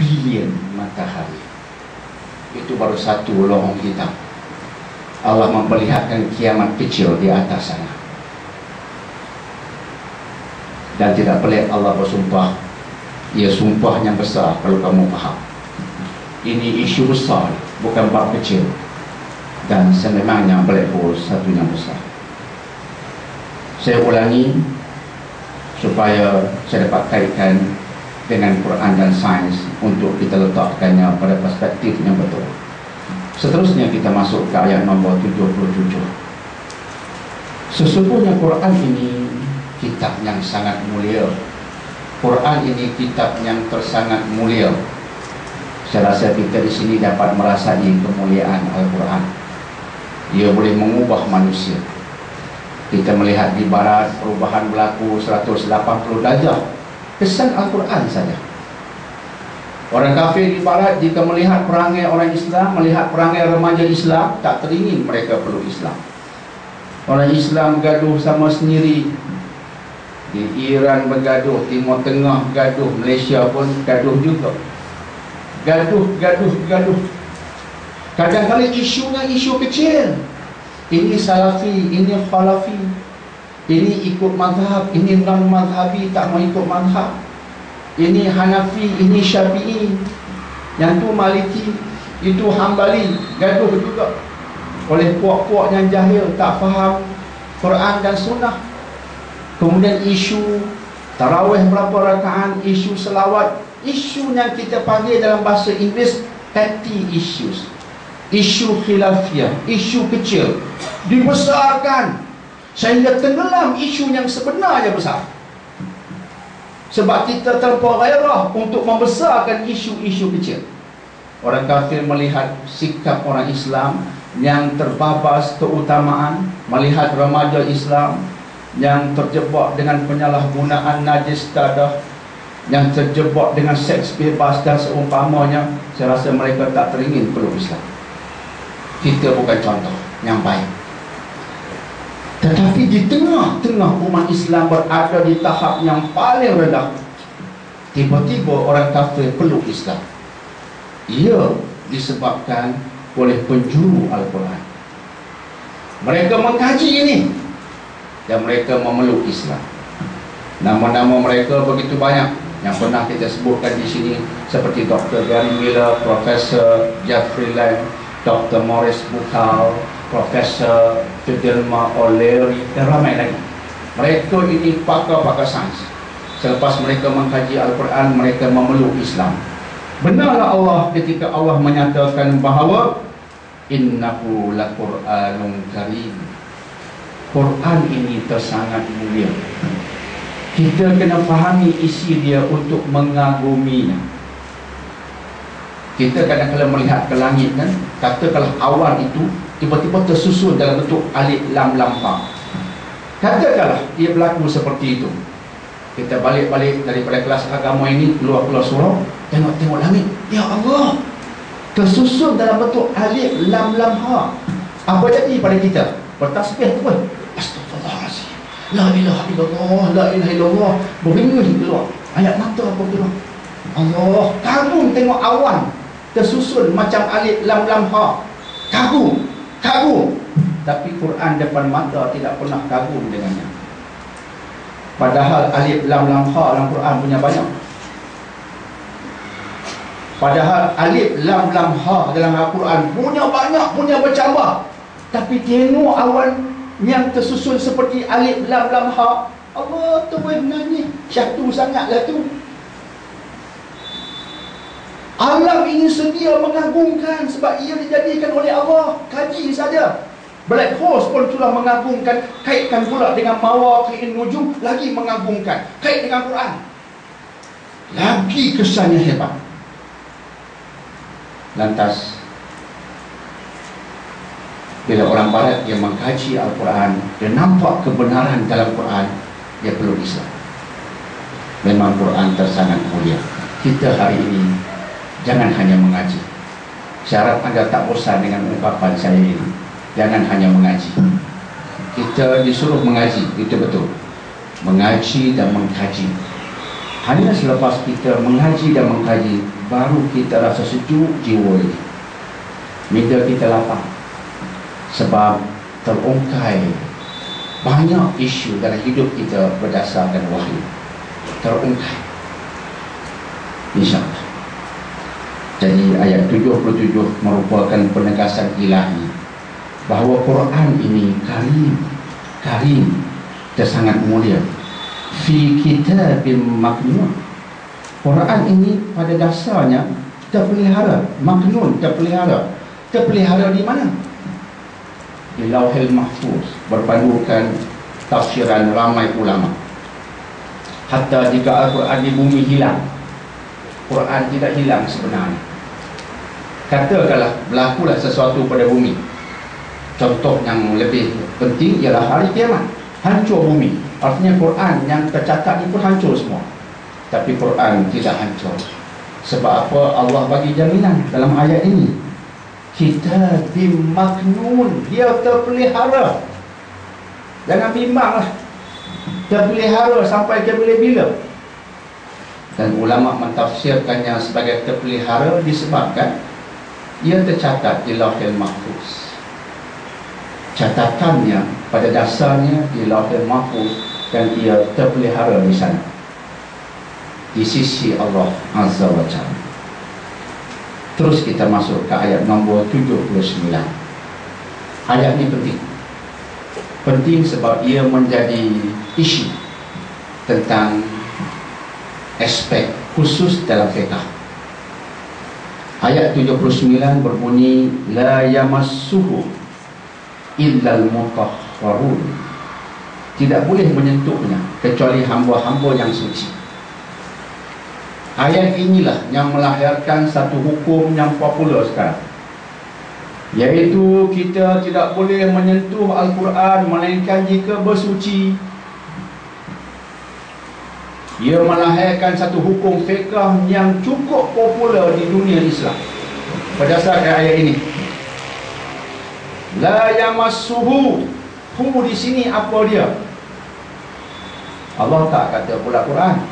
bilion matahari. Itu baru satu lorong hitam. Allah memperlihatkan kiamat kecil di atas sana. Dan tidak pelik Allah bersumpah. Ia sumpah yang besar kalau kamu faham. Ini isu besar, bukan bab kecil. Dan sememangnya pelik pun satu yang besar. Saya ulangi supaya saya dapat kaitkan dengan Quran dan sains untuk kita letakkannya pada perspektif yang betul. Seterusnya kita masuk ke ayat nombor 77. Sesungguhnya Quran ini kitab yang sangat mulia. Quran ini kitab yang tersangat mulia. Saya rasa kita di sini dapat merasai kemuliaan Al-Quran. Ia boleh mengubah manusia. Kita melihat di barat perubahan berlaku 180 darjah. Kesan Al-Quran saja. Orang kafir di barat jika melihat perangai orang Islam, melihat perangai remaja Islam, tak teringin mereka peluk Islam. Orang Islam gaduh sama sendiri. Di Iran bergaduh, Timur Tengah gaduh, Malaysia pun gaduh juga. Gaduh. Kadang-kadang isunya isu kecil. Ini Salafi, ini Khalafi, ini ikut mazhab, ini non-mazhabi tak mau ikut mazhab, ini Hanafi, ini Syafi'i, yang tu Maliki, itu Hambali. Gaduh juga oleh puak-puak yang jahil, tak faham Quran dan Sunnah. Kemudian isu tarawih berapa rakaat, isu selawat, isu yang kita panggil dalam bahasa Inggeris petty issues, isu khilafiyah, isu kecil dibesarkan sehingga tenggelam isu yang sebenarnya besar. Sebab kita terlampau gairah untuk membesarkan isu-isu kecil. Orang kafir melihat sikap orang Islam yang terbabas keutamaan, melihat remaja Islam yang terjebak dengan penyalahgunaan najis dadah, yang terjebak dengan seks bebas dan seumpamanya, saya rasa mereka tak teringin peluk Islam. Kita bukan contoh yang baik. Tetapi di tengah-tengah umat Islam berada di tahap yang paling rendah, tiba-tiba orang kafir peluk Islam. Ia disebabkan oleh penjuru Al-Quran. Mereka mengkaji ini dan mereka memeluk Islam. Nama-nama mereka begitu banyak yang pernah kita sebutkan di sini, seperti Dr. Gary Miller, Profesor Jeffrey Lang, Dr. Maurice Bucaille, Profesor Fidelma O'Leary, dan ramai lagi. Mereka ini pakar-pakar sains. Selepas mereka mengkaji Al-Quran, mereka memeluk Islam. Benarlah Allah ketika Allah menyatakan bahawa innahu laqur'anun karim. Quran ini tersangat mulia. Kita kena fahami isi dia untuk mengaguminya. Kita kadang-kadang melihat ke langit kan, katakanlah awan itu tiba-tiba tersusun dalam bentuk alif lam lam ha. Katakanlah ia berlaku seperti itu. Kita balik-balik daripada kelas agama ini, keluar-keluar surau, tengok-tengok langit, ya Allah, tersusun dalam bentuk alif lam lam ha. Apa jadi pada kita? Bertasbih tu pun, astagfirullahaladzim, la ilaha illallah, la ilaha illallah, beringin keluar, ayat mata apa keluar. Allah, kagum tengok awan tersusun macam alif lam lam ha. Kagum. Tapi Quran depan mata tidak pernah kagum dengannya. Padahal alif lam lam ha dalam Quran punya banyak. Padahal alif lam lam ha dalam Al-Quran punya banyak, punya bercambah. Tapi tengok awan yang tersusun seperti alif lam lam ha, Allah tu benarnya syahdu sangatlah tu. Alam ini sedia mengagungkan sebab ia dijadikan oleh Allah. Kaji saja. Black Horse pun sudah mengagungkan. Kaitkan pula dengan Mawaqi'in Nujum, lagi mengagungkan. Kait dengan Quran, lagi kesannya hebat. Lantas bila orang barat yang mengkaji Al-Quran, dia nampak kebenaran dalam Quran, dia peluk Islam. Memang Quran tersangat mulia. Kita hari ini jangan hanya mengaji. Saya harap anda tak bosan dengan ungkapan saya ini. Jangan hanya mengaji. Kita disuruh mengaji, itu betul. Mengaji dan mengkaji. Hanya selepas kita mengaji dan mengkaji, baru kita rasa sejuk jiwa ini. Minda kita lapang. Sebab terungkai banyak isu dalam hidup kita berdasarkan wahyu. Terungkai, InsyaAllah. Jadi ayat 77 merupakan penegasan ilahi bahawa Quran ini karim dan sangat mulia. Fi kitabim maknun. Quran ini pada dasarnya terpelihara, maknun, terpelihara. Terpelihara di mana? Di Lauhil Mahfuz, berpandukan tafsiran ramai ulama. Hatta jika Al-Quran di bumi hilang, Quran tidak hilang sebenarnya. Katakanlah berlakulah sesuatu pada bumi. Contoh yang lebih penting ialah hari kiamat, hancur bumi. Artinya Quran yang tercatat ini pun hancur semua. Tapi Quran tidak hancur. Sebab apa? Allah bagi jaminan dalam ayat ini. Kitabim maknun, dia terpelihara. Jangan bimbanglah, terpelihara sampai ke bila-bila. Dan ulama mentafsirkannya sebagai terpelihara disebabkan ia tercatat di Lauhil Mahfuz. Catatannya pada dasarnya di Lauhil Mahfuz dan ia terpelihara di sana, di sisi Allah Azza wa Jalla. Terus kita masuk ke ayat nombor 79. Ayat ini penting. Penting sebab ia menjadi isu tentang aspek khusus dalam fiqh. Ayat 79 berbunyi, la yamassuhu illal mutahharun. Tidak boleh menyentuhnya kecuali hamba-hamba yang suci. Ayat inilah yang melahirkan satu hukum yang popular sekarang, iaitu kita tidak boleh menyentuh Al-Quran melainkan jika bersuci. Ia melahirkan satu hukum fiqh yang cukup popular di dunia Islam berdasarkan ayat ini. La yamassuhu, hu di sini apa dia? Allah tak kata pula Quran,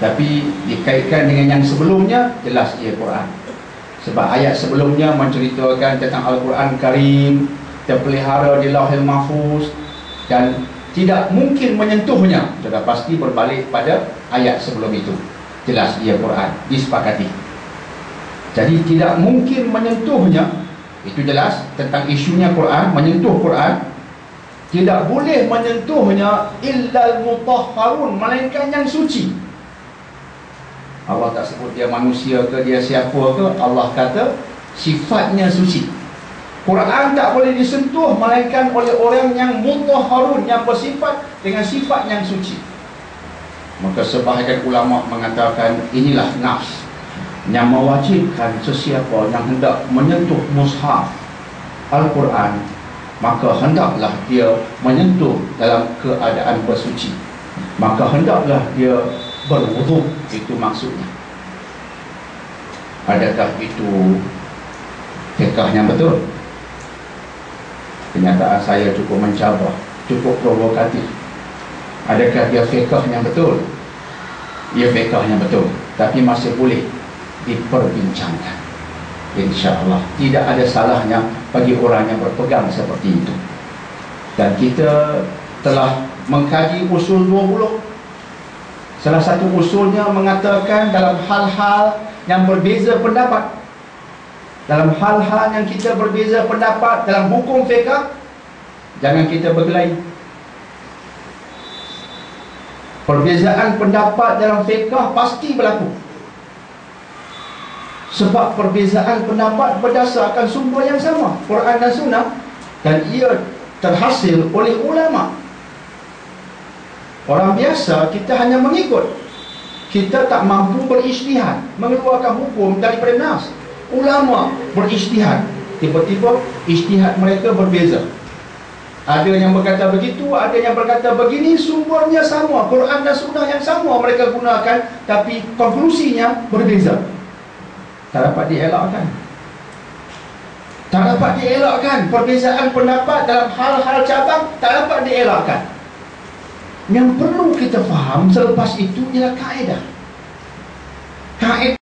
tapi dikaitkan dengan yang sebelumnya, jelas ia Quran. Sebab ayat sebelumnya menceritakan tentang Al-Quran Karim, terpelihara di Lauhil Mahfuz dan tidak mungkin menyentuhnya. Sudah pasti berbalik pada ayat sebelum itu. Jelas ia Quran, disepakati. Jadi tidak mungkin menyentuhnya, itu jelas tentang isunya Quran, menyentuh Quran. Tidak boleh menyentuhnya illal mutahharun, melainkan yang suci. Allah tak sebut dia manusia ke, dia siapa ke. Allah kata sifatnya suci. Quran tak boleh disentuh melainkan oleh orang yang mutahharun, yang bersifat dengan sifat yang suci. Maka sebahagian ulama mengatakan inilah nafs yang mewajibkan sesiapa yang hendak menyentuh mushaf Al-Quran, maka hendaklah dia menyentuh dalam keadaan bersuci. Maka hendaklah dia berwuduk. Itu maksudnya. Adakah itu fiqh yang betul? Kenyataan saya cukup mencabar, cukup provokatif. Adakah dia fiqh yang betul? Ia fiqh yang betul, tapi masih boleh diperbincangkan. InsyaAllah tidak ada salahnya bagi orang yang berpegang seperti itu. Dan kita telah mengkaji usul 20. Salah satu usulnya mengatakan dalam hal-hal yang berbeza pendapat, dalam hal-hal yang kita berbeza pendapat dalam hukum fiqh, jangan kita berkelahi. Perbezaan pendapat dalam fiqh pasti berlaku, sebab perbezaan pendapat berdasarkan sumber yang sama, Quran dan Sunnah, dan ia terhasil oleh ulama. Orang biasa kita hanya mengikut. Kita tak mampu berijtihad, mengeluarkan hukum daripada nas. Ulama berijtihad, tiba-tiba ijtihad mereka berbeza. Ada yang berkata begitu, ada yang berkata begini. Sumbernya sama, Quran dan Sunnah yang sama mereka gunakan, tapi konklusinya berbeza. Tak dapat dielakkan. Tak dapat dielakkan. Perbezaan pendapat dalam hal-hal cabang tak dapat dielakkan. Yang perlu kita faham, selepas itu ialah kaedah. Kaedah